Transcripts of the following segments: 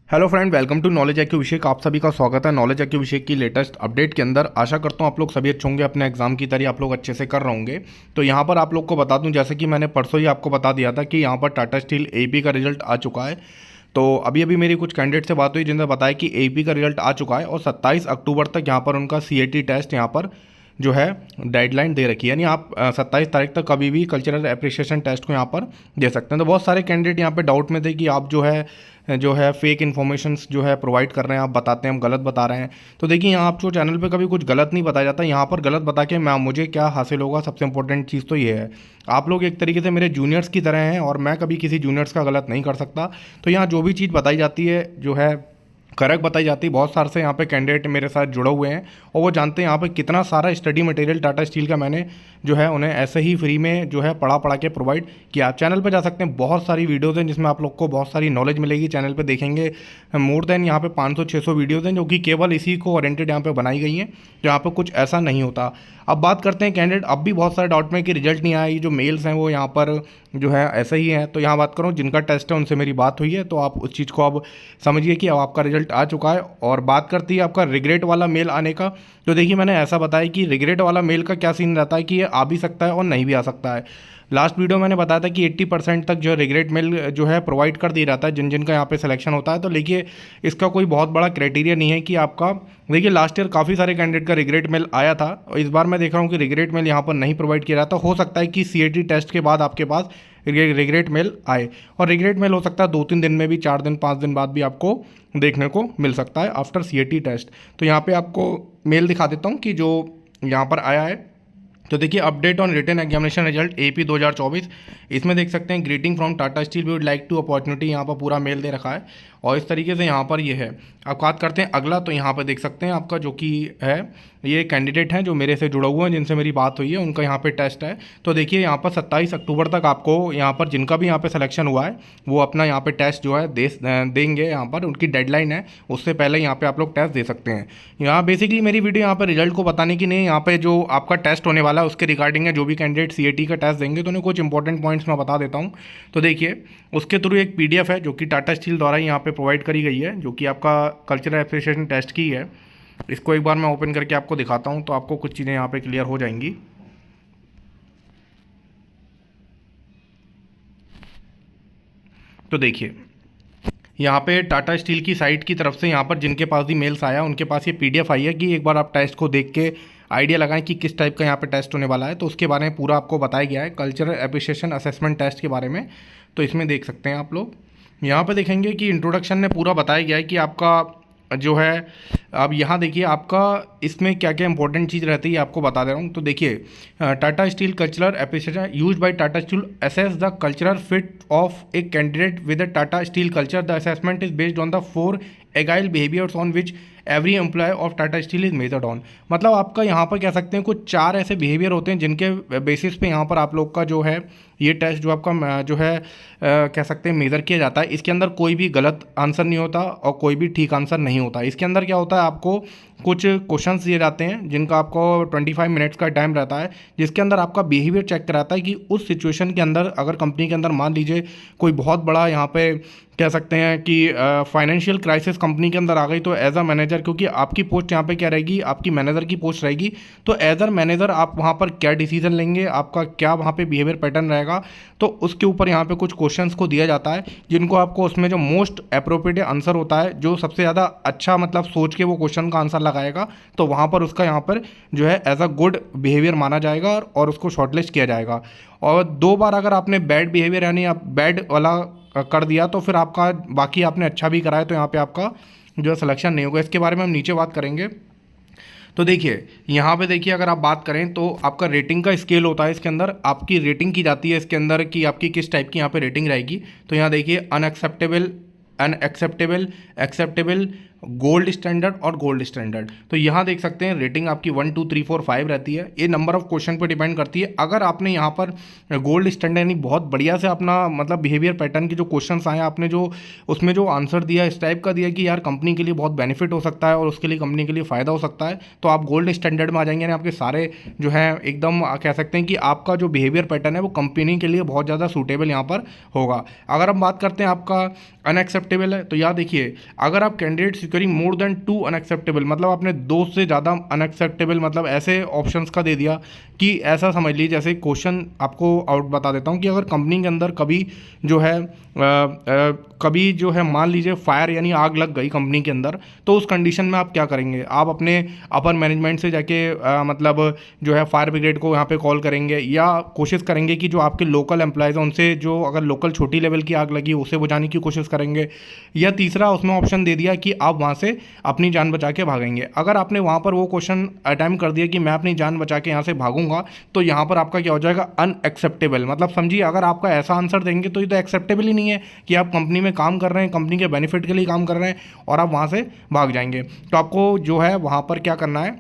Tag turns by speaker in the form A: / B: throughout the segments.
A: Hello friend, welcome to knowledge एक्यू विषय का आप सभी का स्वागत है। नॉलेज एक्यू विषय की लेटेस्ट अपडेट के अंदर आशा करता हूँ आप लोग सभी अच्छे होंगे, अपने एग्जाम की तैयारी आप लोग अच्छे से कर रहे होंगे। तो यहाँ पर आप लोग को बता दूँ, जैसे कि मैंने परसों ही आपको बता दिया था कि यहाँ पर टाटा स्टील एपी का रिजल्ट आ चुका है। तो अभी अभी मेरी कुछ कैंडिडेट से बात हुई जिन्होंने बताया कि एपी का रिजल्ट आ चुका है और 27 अक्टूबर तक यहाँ पर उनका सीएटी टेस्ट यहाँ पर जो है डेडलाइन दे रखी है, यानी आप 27 तारीख तक कभी भी कल्चरल एप्रिसिएशन टेस्ट को यहाँ पर दे सकते हैं। तो बहुत सारे कैंडिडेट यहाँ पे डाउट में थे कि आप जो है फेक इन्फॉर्मेशंस जो है प्रोवाइड कर रहे हैं, आप बताते हैं हम गलत बता रहे हैं। तो देखिए, यहाँ आपको चैनल पे कभी कुछ गलत नहीं बताया जाता। यहाँ पर गलत बता के मैं मुझे क्या हासिल होगा, सबसे इंपॉर्टेंट चीज़ तो ये है, आप लोग एक तरीके से मेरे जूनियर्स की तरह हैं और मैं कभी किसी जूनियर्स का गलत नहीं कर सकता। तो यहाँ जो भी चीज़ बताई जाती है जो है करेक्ट बताई जाती है। बहुत सारे से यहाँ पे कैंडिडेट मेरे साथ जुड़े हुए हैं और वो जानते हैं यहाँ पे कितना सारा स्टडी मटेरियल टाटा स्टील का मैंने जो है उन्हें ऐसे ही फ्री में जो है पढ़ा के प्रोवाइड किया। आप चैनल पे जा सकते हैं, बहुत सारी वीडियोज़ हैं जिसमें आप लोग को बहुत सारी नॉलेज मिलेगी। चैनल पे देखेंगे मोर देन यहाँ पे 500-600 वीडियोज़ हैं जो कि केवल इसी को ओरिएंटेड यहाँ पे बनाई गई हैं, जो यहाँ पे कुछ ऐसा नहीं होता। अब बात करते हैं कैंडिडेट, अब भी बहुत सारे डाउट में कि रिजल्ट नहीं आया, ये जो मेल्स हैं वो यहाँ पर जो है ऐसे ही हैं। तो यहाँ बात करूँ जिनका टेस्ट है उनसे मेरी बात हुई है, तो आप उस चीज़ को अब समझिए कि अब आपका रिजल्ट आ चुका है। और बात करती है आपका रिग्रेट वाला मेल आने का, तो देखिए मैंने ऐसा बताया कि रिग्रेट वाला मेल का क्या सीन रहता है कि ये आ भी सकता है और नहीं भी आ सकता है। लास्ट वीडियो मैंने बताया था कि 80% तक जो रिग्रेट मेल जो है प्रोवाइड कर दिया जाता है जिन जिनका यहाँ पे सिलेक्शन होता है। तो देखिए इसका कोई बहुत बड़ा क्राइटेरिया नहीं है कि आपका, देखिए लास्ट ईयर काफ़ी सारे कैंडिडेट का रिग्रेट मेल आया था और इस बार मैं देख रहा हूँ कि रिग्रेट मेल यहाँ पर नहीं प्रोवाइड किया जाता। हो सकता है कि सीएटी टेस्ट के बाद आपके पास रिग्रेट मेल आए, और रिग्रेट मेल हो सकता है 2-3 दिन में भी, 4 दिन 5 दिन बाद भी आपको देखने को मिल सकता है आफ्टर सीएटी टेस्ट। तो यहाँ पे आपको मेल दिखा देता हूँ कि जो यहाँ पर आया है। तो देखिए, update on written examination result AP 2024, इसमें देख सकते हैं greeting from Tata Steel, we would like to opportunity, यहाँ पर पूरा मेल दे रखा है और इस तरीके से यहाँ पर ये है। अब बात करते हैं अगला, तो यहाँ पर देख सकते हैं आपका जो कि है ये कैंडिडेट हैं जो मेरे से जुड़े हुए हैं, जिनसे मेरी बात हुई है, उनका यहाँ पे टेस्ट है। तो देखिए यहाँ पर 27 अक्टूबर तक आपको यहाँ पर जिनका भी यहाँ पे सिलेक्शन हुआ है वो अपना यहाँ पे टेस्ट जो है देंगे। यहाँ पर उनकी डेडलाइन है, उससे पहले यहाँ पे आप लोग टेस्ट दे सकते हैं। यहाँ बेसिकली मेरी वीडियो यहाँ पे रिजल्ट को बताने की नहीं, यहाँ पे जो आपका टेस्ट होने वाला है उसके रिगार्डिंग है। जो भी कैंडिडेट सीएटी का टेस्ट देंगे तो उन्हें कुछ इंपॉर्टेंट पॉइंट्स मैं बता देता हूँ। तो देखिए उसके थ्रू एक पीडीएफ है जो कि टाटा स्टील द्वारा यहाँ पे प्रोवाइड करी गई है, जो कि आपका कल्चरल एप्रिसिएशन टेस्ट की है। इसको एक बार मैं ओपन करके आपको दिखाता हूँ तो आपको कुछ चीज़ें यहाँ पे क्लियर हो जाएंगी। तो देखिए यहाँ पे टाटा स्टील की साइट की तरफ से यहाँ पर जिनके पास भी मेल्स आया उनके पास ये पीडीएफ आई है कि एक बार आप टेस्ट को देख के आइडिया लगाएं कि किस टाइप का यहाँ पे टेस्ट होने वाला है। तो उसके बारे में पूरा आपको बताया गया है, कल्चरल एप्रिसिएशन असेसमेंट टेस्ट के बारे में। तो इसमें देख सकते हैं आप लोग, यहाँ पे देखेंगे कि इंट्रोडक्शन में पूरा बताया गया है कि आपका जो है, अब यहाँ देखिए आपका इसमें क्या क्या इंपॉर्टेंट चीज़ रहती है आपको बता दे रहा हूँ। तो देखिए Tata steel cultural appreciation use by Tata steel assess the cultural fit of a candidate with the Tata steel culture. The assessment is based on the 4 agile behaviours on which every employee of Tata steel is measured on. मतलब आपका यहाँ पर कह सकते हैं कुछ 4 ऐसे behaviour होते हैं जिनके बेसिस पे यहाँ पर आप लोग का जो है ये टेस्ट जो आपका जो है कह सकते हैं मेज़र किया जाता है। इसके अंदर कोई भी गलत आंसर नहीं होता और कोई भी ठीक आंसर नहीं होता। इसके अंदर क्या होता है, आपको कुछ क्वेश्चंस दिए जाते हैं जिनका आपको 25 मिनट्स का टाइम रहता है, जिसके अंदर आपका बिहेवियर चेक कराता है कि उस सिचुएशन के अंदर अगर कंपनी के अंदर मान लीजिए कोई बहुत बड़ा यहाँ पे कह सकते हैं कि फाइनेंशियल क्राइसिस कंपनी के अंदर आ गई, तो एज अ मैनेजर, क्योंकि आपकी पोस्ट यहाँ पे क्या रहेगी, आपकी मैनेजर की पोस्ट रहेगी, तो एज अ मैनेजर आप वहाँ पर क्या डिसीजन लेंगे, आपका क्या वहाँ पे बिहेवियर पैटर्न रहेगा, तो उसके ऊपर यहाँ पे कुछ क्वेश्चंस को दिया जाता है जिनको आपको उसमें जो मोस्ट अप्रोप्रिएट आंसर होता है, जो सबसे ज़्यादा अच्छा मतलब सोच के वो क्वेश्चन का आंसर लगाएगा, तो वहाँ पर उसका यहाँ पर जो है एज अ गुड बिहेवियर माना जाएगा और उसको शॉर्टलिस्ट किया जाएगा। और 2 बार अगर आपने बैड बिहेवियर यानी आप बैड वाला कर दिया तो फिर आपका बाकी आपने अच्छा भी कराया तो यहाँ पे आपका जो है सिलेक्शन नहीं होगा। इसके बारे में हम नीचे बात करेंगे। तो देखिए यहाँ पे देखिए अगर आप बात करें तो आपका रेटिंग का स्केल होता है, इसके अंदर आपकी रेटिंग की जाती है इसके अंदर कि आपकी किस टाइप की यहाँ पे रेटिंग रहेगी। तो यहाँ देखिए unacceptable, unacceptable, acceptable, gold standard और गोल्ड स्टैंडर्ड। तो यहाँ देख सकते हैं रेटिंग आपकी 1 2 3 4 5 रहती है। ये नंबर ऑफ क्वेश्चन पर डिपेंड करती है। अगर आपने यहाँ पर गोल्ड स्टैंडर्ड यानी बहुत बढ़िया से अपना मतलब बिहेवियर पैटर्न के जो क्वेश्चंस आए आपने जो उसमें जो आंसर दिया इस टाइप का दिया कि यार कंपनी के लिए बहुत बेनिफिट हो सकता है और उसके लिए कंपनी के लिए फ़ायदा हो सकता है, तो आप गोल्ड स्टैंडर्ड में आ जाएंगे। यानी आपके सारे जो है एकदम कह सकते हैं कि आपका जो बिहेवियर पैटर्न है वो कंपनी के लिए बहुत ज़्यादा सूटेबल यहाँ पर होगा। अगर हम बात करते हैं आपका अनएक्सेप्टेबल है, तो यहाँ देखिए अगर आप candidate securing more than 2 unacceptable मतलब आपने 2 से ज़्यादा अनएक्सेप्टेबल मतलब ऐसे ऑप्शंस का दे दिया कि ऐसा समझ लीजिए जैसे क्वेश्चन आपको आउट बता देता हूँ कि अगर कंपनी के अंदर कभी जो है कभी जो है मान लीजिए फायर यानी आग लग गई कंपनी के अंदर, तो उस कंडीशन में आप क्या करेंगे? आप अपने अपर मैनेजमेंट से जाके मतलब जो है फायर ब्रिगेड को यहाँ पे कॉल करेंगे या कोशिश करेंगे कि जो आपके लोकल एम्प्लॉयज़ हैं उनसे जो अगर लोकल छोटी लेवल की आग लगी उसे बुझाने की कोशिश करेंगे, या तीसरा उसमें ऑप्शन दे दिया कि आप वहाँ से अपनी जान बचा के भागेंगे। अगर आपने वहाँ पर वो क्वेश्चन अटैम्प्ट कर दिया कि मैं अपनी जान बचा के यहाँ से भागूंगा, तो यहाँ पर आपका क्या हो जाएगा? अनएक्सेप्टेबल। मतलब समझिए अगर आपका ऐसा आंसर देंगे तो ये तो एक्सेप्टेबल ही नहीं है कि आप कंपनी में काम कर रहे हैं, कंपनी के बेनिफिट के लिए काम कर रहे हैं और आप वहाँ से भाग जाएंगे। तो आपको जो है वहाँ पर क्या करना है,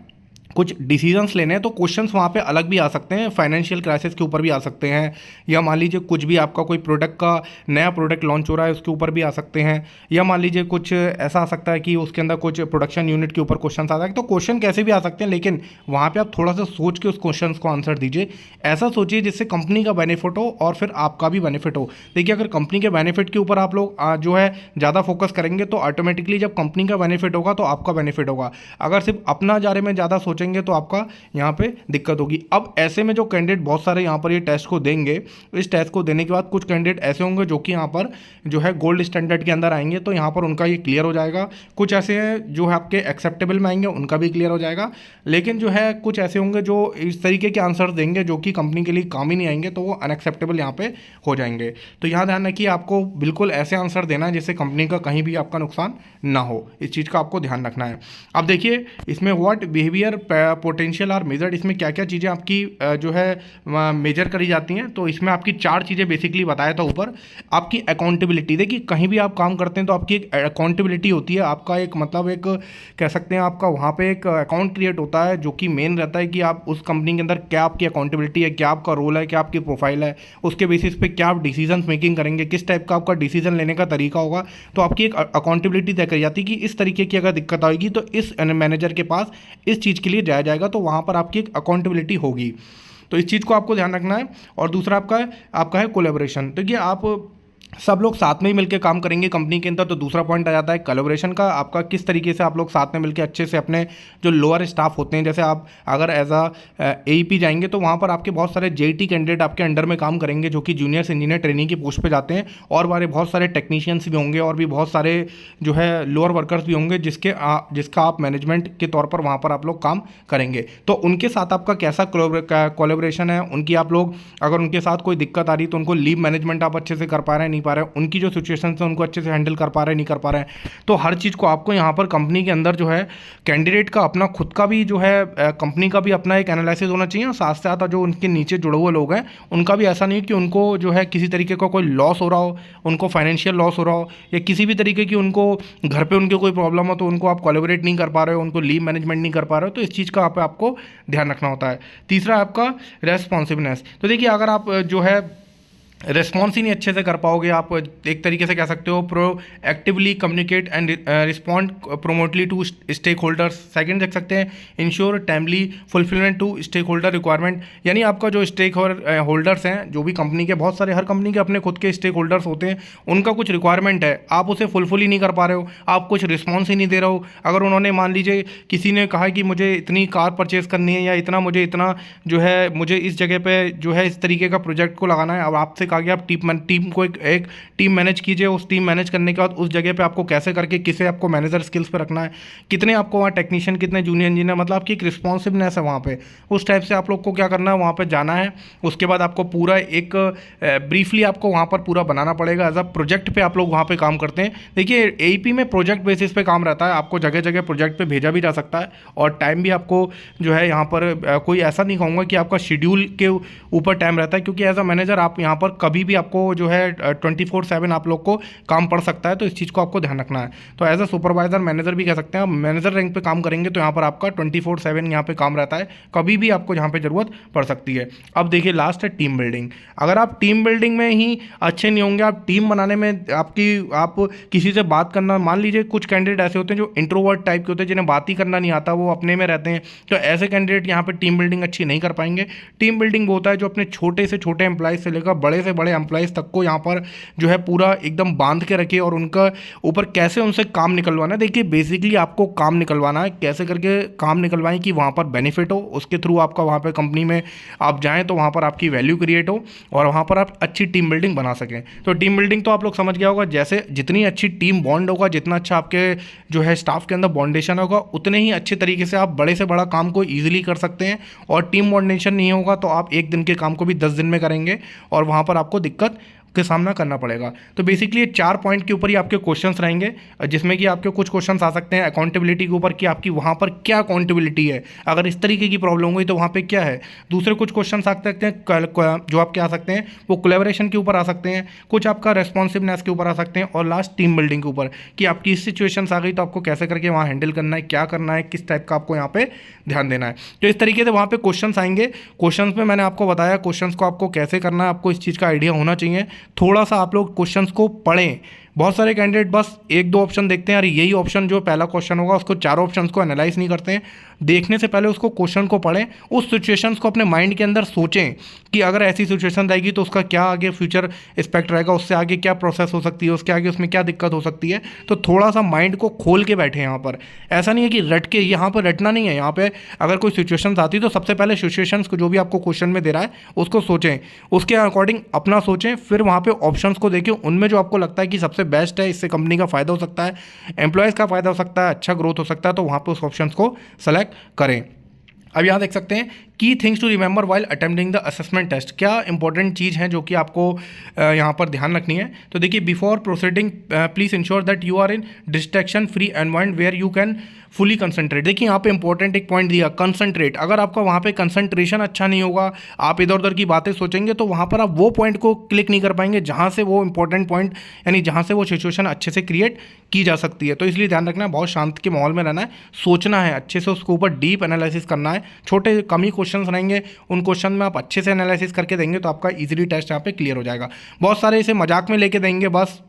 A: कुछ डिसीजंस लेने हैं। तो क्वेश्चंस वहाँ पे अलग भी आ सकते हैं, फाइनेंशियल क्राइसिस के ऊपर भी आ सकते हैं, या मान लीजिए कुछ भी आपका कोई प्रोडक्ट का नया प्रोडक्ट लॉन्च हो रहा है उसके ऊपर भी आ सकते हैं, या मान लीजिए कुछ ऐसा आ सकता है कि उसके अंदर कुछ प्रोडक्शन यूनिट के ऊपर क्वेश्चन आता है। तो क्वेश्चन कैसे भी आ सकते हैं, लेकिन वहाँ पर आप थोड़ा सा सोच के उस क्वेश्चन को आंसर दीजिए। ऐसा सोचिए जिससे कंपनी का बेनिफिट हो और फिर आपका भी बेनिफिट हो। देखिए अगर कंपनी के बेनिफिट के ऊपर आप लोग जो है ज़्यादा फोकस करेंगे तो ऑटोमेटिकली जब कंपनी का बेनिफिट होगा तो आपका बेनिफिट होगा। अगर सिर्फ अपना बारे में ज़्यादा सोचेंगे तो आपका यहाँ पे दिक्कत होगी। अब ऐसे में जो कैंडिडेट बहुत सारे यहाँ पर ये टेस्ट को देंगे, इस टेस्ट को देने के बाद कुछ कैंडिडेट ऐसे होंगे जो कि यहाँ पर जो है गोल्ड स्टैंडर्ड के अंदर आएंगे, तो यहाँ पर उनका ये क्लियर हो जाएगा। कुछ ऐसे हैं जो है आपके एक्सेप्टेबल में आएंगे, उनका भी क्लियर हो जाएगा। लेकिन जो है कुछ ऐसे होंगे जो इस तरीके के आंसर देंगे जो कि कंपनी के लिए काम ही नहीं आएंगे, तो वो अनएक्सेप्टेबल यहाँ पे हो जाएंगे। तो यहाँ ध्यान रखिए आपको बिल्कुल ऐसे आंसर देना है जिससे कंपनी का कहीं भी आपका नुकसान ना हो। इस चीज़ का आपको ध्यान रखना है। अब देखिए इसमें what behaviour potential are measured, इसमें क्या क्या चीज़ें आपकी जो है मेजर करी जाती हैं। तो इसमें आपकी 4 चीज़ें बेसिकली बताया था ऊपर। आपकी अकाउंटेबिलिटी, देखिए कहीं भी आप काम करते हैं तो आपकी एक अकाउंटेबिलिटी होती है। आपका एक मतलब एक कह सकते हैं आपका वहाँ पे एक अकाउंट क्रिएट होता है जो कि मेन रहता है कि आप उस कंपनी के अंदर क्या आपकी अकाउंटेबिलिटी है, क्या आपका रोल है, क्या आपकी प्रोफाइल है, उसके बेसिस पे क्या आप डिसीजन मेकिंग करेंगे, किस टाइप का आपका डिसीजन लेने का तरीका होगा। तो आपकी एक अकाउंटेबिलिटी तय करी जाती है कि इस तरीके की अगर दिक्कत आएगी तो इस मैनेजर के पास इस चीज़ के लिए जाया जाएगा, तो वहाँ पर आपकी एक अकाउंटेबिलिटी होगी। तो इस चीज़ को आपको ध्यान रखना है। और दूसरा आपका है कोलैबोरेशन। देखिए आप सब लोग साथ में ही मिलकर काम करेंगे कंपनी के अंदर, तो दूसरा पॉइंट आ जाता है कोलैबोरेशन का। आपका किस तरीके से आप लोग साथ में मिलकर अच्छे से अपने जो लोअर स्टाफ होते हैं, जैसे आप अगर एज AEP जाएंगे तो वहाँ पर आपके बहुत सारे JT कैंडिडेट आपके अंडर में काम करेंगे जो कि जूनियर इंजीनियर ट्रेनिंग की पोस्ट पे जाते हैं, और बहुत सारे टेक्नीशियंस भी होंगे और भी बहुत सारे जो है लोअर वर्कर्स भी होंगे जिसका आप मैनेजमेंट के तौर पर वहाँ पर आप लोग काम करेंगे। तो उनके साथ आपका कैसा कोलैबोरेशन है, उनकी आप लोग अगर उनके साथ कोई दिक्कत आ रही तो उनको लीव मैनेजमेंट आप अच्छे से कर पा रहे हैं नहीं पा रहे हैं, उनकी जो सिचुएशन है उनको अच्छे से हैंडल कर पा रहे हैं नहीं कर पा रहे हैं। तो हर चीज़ को आपको यहाँ पर कंपनी के अंदर जो है कैंडिडेट का अपना खुद का भी जो है कंपनी का भी अपना एक एनालिसिस होना चाहिए, और साथ साथ जो उनके नीचे जुड़े हुए लोग हैं उनका भी ऐसा नहीं कि उनको जो है किसी तरीके का कोई लॉस हो रहा हो, उनको फाइनेंशियल लॉस हो रहा हो, या किसी भी तरीके की उनको घर पर उनके कोई प्रॉब्लम हो तो उनको आप कोलैबोरेट नहीं कर पा रहे हो, उनको लीव मैनेजमेंट नहीं कर पा रहे हो। तो इस चीज़ का आपको ध्यान रखना होता है। तीसरा आपका रेस्पॉन्सिवनेस। तो देखिए अगर आप जो है रिस्पॉन्स ही नहीं अच्छे से कर पाओगे, आप एक तरीके से कह सकते हो proactively communicate and respond promptly to stakeholders. Second देख सकते हैं ensure timely fulfilment to stakeholder requirement, यानी आपका जो स्टेक होल्डर्स हैं जो भी कंपनी के बहुत सारे हर कंपनी के अपने खुद के स्टेक होल्डर्स होते हैं, उनका कुछ रिक्वायरमेंट है, आप उसे फुलफिल ही नहीं कर पा रहे हो, आप कुछ रिस्पॉन्स ही नहीं दे रहे हो। अगर उन्होंने मान लीजिए किसी ने कहा कि मुझे इतनी कार परचेज करनी है या इतना जो है मुझे इस जगह पे जो है इस तरीके का प्रोजेक्ट को लगाना है, अब आपसे कहा कि आप टीम को एक टीम मैनेज कीजिए। उस टीम मैनेज करने के बाद उस जगह पे आपको कैसे करके किसे आपको मैनेजर स्किल्स पे रखना है, कितने आपको वहाँ टेक्नीशियन, कितने जूनियर इंजीनियर, मतलब आपकी एक रिस्पॉन्सिवनेस है वहाँ पे। उस टाइप से आप लोग को क्या करना है, वहाँ पे जाना है। उसके बाद आपको पूरा एक ब्रीफली आपको वहाँ पर पूरा बनाना पड़ेगा। एज अ प्रोजेक्ट पे आप लोग वहाँ पे काम करते हैं। देखिए AEP में प्रोजेक्ट बेसिस पे काम रहता है, आपको जगह जगह प्रोजेक्ट पे भेजा भी जा सकता है, और टाइम भी आपको जो है यहाँ पर कोई ऐसा नहीं कहूँगा कि आपका शेड्यूल के ऊपर टाइम रहता है, क्योंकि एज अ मैनेजर आप यहाँ पर कभी भी आपको जो है 24/7 आप लोग को काम पड़ सकता है, तो इस चीज़ को आपको ध्यान रखना है। तो एज अ सुपरवाइजर मैनेजर भी कह सकते हैं, आप मैनेजर रैंक पे काम करेंगे तो यहाँ पर आपका 24/7 यहाँ पे काम रहता है, कभी भी आपको जहाँ पे ज़रूरत पड़ सकती है। अब देखिए लास्ट है टीम बिल्डिंग। अगर आप टीम बिल्डिंग में ही अच्छे नहीं होंगे, आप टीम बनाने में आप किसी से बात करना, मान लीजिए कुछ कैंडिडेट ऐसे होते हैं जो इंट्रोवर्ट टाइप के होते हैं, जिन्हें बात ही करना नहीं आता, वो अपने में रहते हैं, तो ऐसे कैंडिडेट यहाँ पे टीम बिल्डिंग अच्छी नहीं कर पाएंगे। टीम बिल्डिंग वो होता है जो अपने छोटे से छोटे एम्प्लॉयज़ से लेकर बड़े से बड़े एम्प्लॉयज़ तक को यहाँ पर जो है पूरा एकदम बांध के रखे और उनका ऊपर कैसे उनसे काम निकलवाना है। देखिए बेसिकली आपको काम निकलवाना है, कैसे करके काम निकलवाएं कि वहाँ पर बेनिफिट हो, उसके थ्रू आपका वहाँ पर कंपनी में आप जाएँ तो वहाँ पर आपकी वैल्यू क्रिएट हो और वहाँ पर आप अच्छी टीम बिल्डिंग बना सकें। तो टीम बिल्डिंग तो आप लोग समझ गया होगा, जैसे जितनी अच्छी टीम बॉन्ड होगा, जितना अच्छा आपके जो है स्टाफ के अंदर बॉन्डेशन होगा, उतने ही अच्छे तरीके से आप बड़े से बड़ा काम को ईजिली कर सकते हैं। और टीम बॉन्डेशन नहीं होगा तो आप एक दिन के काम को भी 10 दिन में करेंगे और वहाँ पर आपको दिक्कत के सामना करना पड़ेगा। तो बेसिकली ये 4 पॉइंट के ऊपर ही आपके क्वेश्चंस रहेंगे, जिसमें कि आपके कुछ क्वेश्चंस आ सकते हैं अकाउंटेबिलिटी के ऊपर कि आपकी वहाँ पर क्या अकाउंटेबिलिटी है, अगर इस तरीके की प्रॉब्लम हुई तो वहाँ पे क्या है। दूसरे कुछ क्वेश्चंस आ सकते हैं जो आपके आ सकते हैं वो कोलैबोरेशन के ऊपर आ सकते हैं, कुछ आपका रेस्पॉन्सिवनेस के ऊपर आ सकते हैं, और लास्ट टीम बिल्डिंग के ऊपर कि आपकी इस सिचुएशंस आ गई तो आपको कैसे करके वहाँ हैंडल करना है, क्या करना है, किस टाइप का आपको यहाँ पे ध्यान देना है। तो इस तरीके से वहाँ पे क्वेश्चंस आएंगे। क्वेश्चंस में मैंने आपको बताया क्वेश्चंस को आपको कैसे करना है, आपको इस चीज़ का आइडिया होना चाहिए। थोड़ा सा आप लोग क्वेश्चंस को पढ़ें। बहुत सारे कैंडिडेट बस 1-2 ऑप्शन देखते हैं, अरे यही ऑप्शन जो पहला क्वेश्चन होगा उसको चारों ऑप्शंस को एनालाइज नहीं करते हैं। देखने से पहले उसको क्वेश्चन को पढ़ें, उस सिचुएशंस को अपने माइंड के अंदर सोचें कि अगर ऐसी सिचुएशन रहेगी तो उसका क्या आगे फ्यूचर एस्पेक्ट रहेगा, उससे आगे क्या प्रोसेस हो सकती है, उसके आगे उसमें क्या दिक्कत हो सकती है। तो थोड़ा सा माइंड को खोल के बैठे यहाँ पर। ऐसा नहीं है कि रट के, यहाँ पर रटना नहीं है। यहाँ पे अगर कोई सिचुएशंस आती है तो सबसे पहले सिचुएशंस को जो भी आपको क्वेश्चन में दे रहा है उसको सोचें, उसके अकॉर्डिंग अपना सोचें, फिर वहाँ पे ऑप्शंस को देखें, उनमें जो आपको लगता है कि सबसे बेस्ट है, इससे कंपनी का फ़ायदा हो सकता है, एम्प्लॉयज़ का फ़ायदा हो सकता है, अच्छा ग्रोथ हो सकता है, तो वहाँ पे उस ऑप्शंस को सेलेक्ट करें। अब यहाँ देख सकते हैं की things to remember while attempting the assessment test. क्या इंपॉर्टेंट चीज़ है जो कि आपको यहाँ पर ध्यान रखनी है। तो देखिए before proceeding please ensure that you are in distraction free environment where you can fully concentrate. देखिए यहाँ पे इंपॉर्टेंट एक पॉइंट दिया, कंसंट्रेट। अगर आपका वहाँ पे कंसंट्रेशन अच्छा नहीं होगा, आप इधर उधर की बातें सोचेंगे, तो वहाँ पर आप वो पॉइंट को क्लिक नहीं कर पाएंगे जहाँ से वो इंपॉर्टेंट पॉइंट, यानी जहाँ से वो सिचुएशन अच्छे से क्रिएट की जा सकती है। तो इसलिए ध्यान रखना है, बहुत शांत के माहौल में रहना है, सोचना है अच्छे से, उसके ऊपर डीप एनालिसिस करना है। छोटे कम ही क्वेश्चन रहेंगे, उन क्वेश्चन में आप अच्छे से एनालिसिस करके देंगे तो आपका इजीली टेस्ट यहाँ पे क्लियर हो जाएगा। बहुत सारे इसे मजाक में लेके देंगे, बस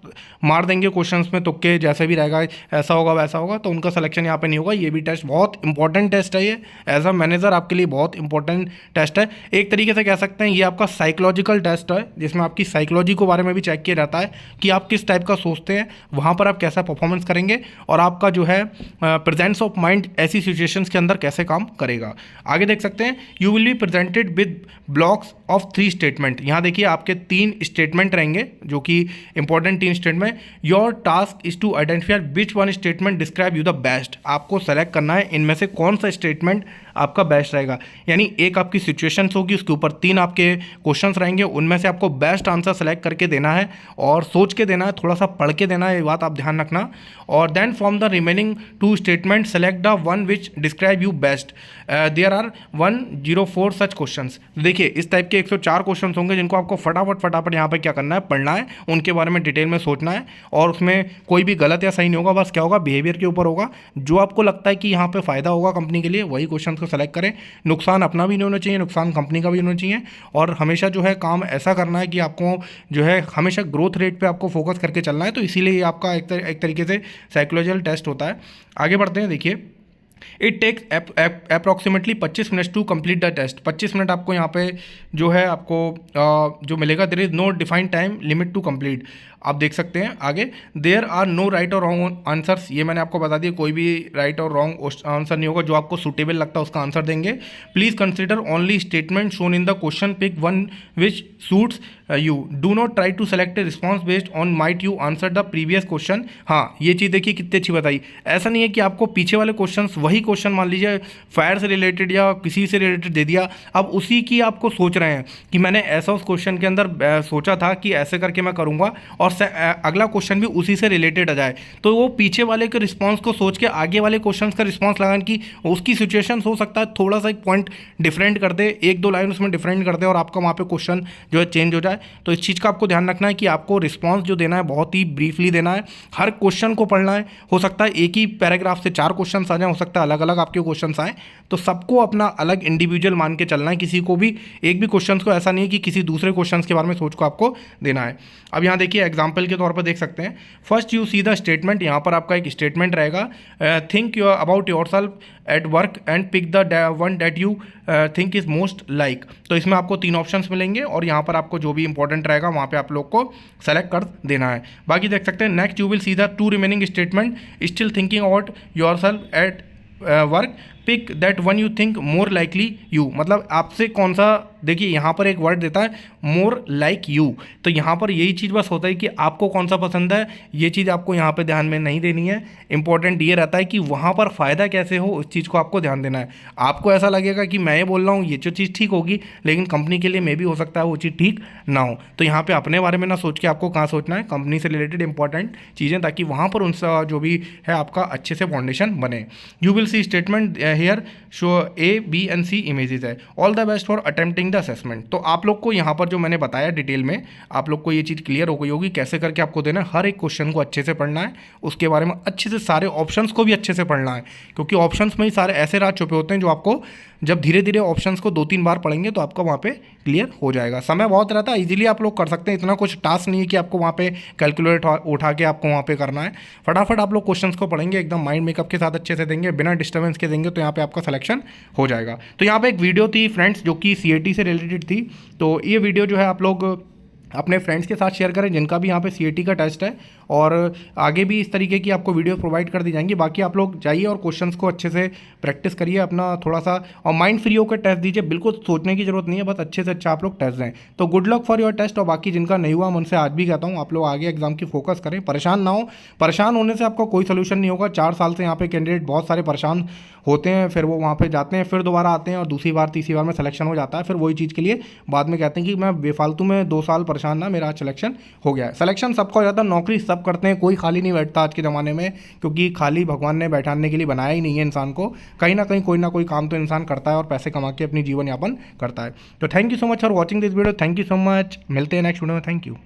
A: मार देंगे क्वेश्चंस में तुक्के, जैसे भी रहेगा ऐसा होगा वैसा होगा, तो उनका सिलेक्शन यहाँ पे नहीं होगा। ये भी टेस्ट बहुत इंपॉर्टेंट टेस्ट है, ये एज अ मैनेजर आपके लिए बहुत इंपॉर्टेंट टेस्ट है। एक तरीके से कह सकते हैं ये आपका साइकोलॉजिकल टेस्ट है, जिसमें आपकी साइकोलॉजी के बारे में भी चेक किया जाता है कि आप किस टाइप का सोचते हैं, वहाँ पर आप कैसा परफॉर्मेंस करेंगे और आपका जो है प्रेजेंस ऑफ माइंड ऐसी सिचुएशंस के अंदर कैसे काम करेगा। आगे देख सकते हैं you will be presented with blocks of 3 statement. यहाँ देखिए आपके 3 स्टेटमेंट रहेंगे जो कि important 3 statement. Your task is to identify which one statement describe you the best. आपको सेलेक्ट करना है इनमें से कौन सा स्टेटमेंट आपका बेस्ट रहेगा। यानी एक आपकी सिचुएशंस होगी, उसके ऊपर 3 आपके क्वेश्चंस रहेंगे, उनमें से आपको बेस्ट आंसर सेलेक्ट करके देना है और सोच के देना है, थोड़ा सा पढ़ के देना है, ये बात आप ध्यान रखना। और then from the remaining 2 statement select the one which describe you best. There are 104 such questions. देखिए इस टाइप के 104 क्वेश्चंस होंगे जिनको आपको फटाफट यहाँ पे क्या करना है, पढ़ना है, उनके बारे में डिटेल में सोचना है और उसमें कोई भी गलत या सही नहीं होगा। बस क्या होगा, बिहेवियर के ऊपर होगा। जो आपको लगता है कि यहाँ पे फ़ायदा होगा कंपनी के लिए, वही क्वेश्चन को सेलेक्ट करें। नुकसान अपना भी नहीं होना चाहिए, नुकसान कंपनी का भी होना चाहिए। और हमेशा जो है काम ऐसा करना है कि आपको जो है हमेशा ग्रोथ रेट पे आपको फोकस करके चलना है। तो इसीलिए ये आपका एक तरीके से साइकोलॉजिकल टेस्ट होता है। आगे बढ़ते हैं। देखिए it takes approximately 25 minutes to complete the test. 25 minute आपको यहाँ पे जो है आपको जो मिलेगा। There is no defined time limit to complete. आप देख सकते हैं आगे, देयर आर नो राइट और रॉन्ग आंसर्स। ये मैंने आपको बता दिया, कोई भी राइट और रॉन्ग आंसर नहीं होगा, जो आपको सूटेबल लगता है उसका आंसर देंगे। Please consider only statement shown in the question, pick one which suits you, do not try to select a response based on might you answer the previous question. हाँ, ये चीज़ देखिए कितनी अच्छी बताई। ऐसा नहीं है कि आपको पीछे वाले क्वेश्चन, वही क्वेश्चन मान लीजिए फायर से रिलेटेड या किसी से रिलेटेड दे दिया, अब उसी की आपको सोच रहे हैं कि मैंने ऐसा उस क्वेश्चन के अंदर सोचा था कि ऐसे करके मैं करूँगा, और और अगला क्वेश्चन भी उसी से रिलेटेड आ जाए, तो वो पीछे वाले के रिस्पॉन्स को सोच के आगे वाले क्वेश्चन का रिस्पॉन्स लगाने की उसकी सिचुएशन हो सकता है थोड़ा सा एक पॉइंट डिफरेंट कर दे, एक दो लाइन उसमें डिफरेंट कर दे और आपका वहाँ पे क्वेश्चन जो है चेंज हो जाए। तो इस चीज़ का आपको ध्यान रखना है कि आपको रिस्पॉन्स जो देना है बहुत ही ब्रीफली देना है, हर क्वेश्चन को पढ़ना है। हो सकता है एक ही पैराग्राफ से 4 क्वेश्चन आ जाए, हो सकता है अलग अलग आपके क्वेश्चन आए, तो सबको अपना अलग इंडिविजुअल मान के चलना है। किसी को भी एक भी क्वेश्चन को ऐसा नहीं है कि किसी दूसरे क्वेश्चन के बारे में सोच को आपको देना है। अब यहाँ देखिए एग्जाम्पल के तौर पर देख सकते हैं, first you see the statement, यहाँ पर आपका एक स्टेटमेंट रहेगा, think you about your self at work and pick the one that you think is most like. तो इसमें आपको 3 ऑप्शंस मिलेंगे और यहाँ पर आपको जो भी इंपॉर्टेंट रहेगा वहाँ पे आप लोग को सेलेक्ट कर देना है। बाकी देख सकते हैं next you will see the 2 remaining statement, still thinking about your self at work, pick that one you think more likely you. मतलब आपसे कौन सा, देखिए यहाँ पर एक वर्ड देता है मोर लाइक यू, तो यहाँ पर यही चीज़ बस होता है कि आपको कौन सा पसंद है, ये चीज़ आपको यहाँ पे ध्यान में नहीं देनी है। इंपॉर्टेंट ये रहता है कि वहाँ पर फ़ायदा कैसे हो उस चीज़ को आपको ध्यान देना है। आपको ऐसा लगेगा कि मैं ये बोल रहा हूँ ये जो चीज़ ठीक होगी, लेकिन कंपनी के लिए मे भी हो सकता है वो चीज़ ठीक ना हो। तो यहाँ पर अपने बारे में ना सोच के आपको कहाँ सोचना है, कंपनी से रिलेटेड इंपॉर्टेंट चीज़ें, ताकि वहाँ पर उनका जो भी है आपका अच्छे से फाउंडेशन बने। You will see statement here show A, B and C images है। All the best for attempting the assessment. तो आप लोग को यहाँ पर जो मैंने बताया डिटेल में, आप लोग को ये चीज़ क्लियर हो गई होगी कैसे करके आपको देना है। हर एक क्वेश्चन को अच्छे से पढ़ना है, उसके बारे में अच्छे से, सारे ऑप्शंस को भी अच्छे से पढ़ना है, क्योंकि ऑप्शंस में ही सारे ऐसे राज छुपे होते हैं जो आपको जब धीरे धीरे ऑप्शंस को 2-3 बार पढ़ेंगे तो आपका वहाँ पे क्लियर हो जाएगा। समय बहुत रहता है, इजीली आप लोग कर सकते हैं, इतना कुछ टास्क नहीं है कि आपको वहाँ पे कैलकुलेट उठा के आपको वहाँ पे करना है। फटाफट आप लोग क्वेश्चंस को पढ़ेंगे, एकदम माइंड मेकअप के साथ अच्छे से देंगे, बिना डिस्टर्बेंस के देंगे, तो यहाँ पे आपका सिलेक्शन हो जाएगा। तो यहाँ पे एक वीडियो थी फ्रेंड्स जो कि CAT से रिलेटेड थी, तो ये वीडियो जो है आप लोग अपने फ्रेंड्स के साथ शेयर करें जिनका भी यहाँ पे CAT का टेस्ट है, और आगे भी इस तरीके की आपको वीडियो प्रोवाइड कर दी जाएंगी। बाकी आप लोग जाइए और क्वेश्चंस को अच्छे से प्रैक्टिस करिए अपना थोड़ा सा, और माइंड फ्री होकर टेस्ट दीजिए, बिल्कुल सोचने की जरूरत नहीं है, बस अच्छे से अच्छा आप लोग टेस्ट दें। तो good luck for your test. और बाकी जिनका नहीं हुआ मैं उनसे आज भी कहता हूँ आप लोग आगे एग्जाम की फोकस करें, परेशान ना हो। परेशान होने से आपका कोई सोल्यूशन नहीं होगा। 4 साल से यहाँ पे कैंडिडेट बहुत सारे परेशान होते हैं, फिर वो वहाँ पे जाते हैं, फिर दोबारा आते हैं और दूसरी बार तीसरी बार में सिलेक्शन हो जाता है, फिर वही चीज़ के लिए बाद में कहते हैं कि मैं बेफालतू में 2 साल परेशान ना, मेरा सिलेक्शन हो गया है। सिलेक्शन सबका हो जाता है, नौकरी सब करते हैं, कोई खाली नहीं बैठता आज के ज़माने में, क्योंकि खाली भगवान ने बैठाने के लिए बनाया ही नहीं है इंसान को। कहीं ना कहीं कोई ना कोई काम तो इंसान करता है और पैसे कमा के अपनी जीवन यापन करता है। तो thank you so much for watching this video, thank you so much, मिलते हैं नेक्स्ट वीडियो में, थैंक यू।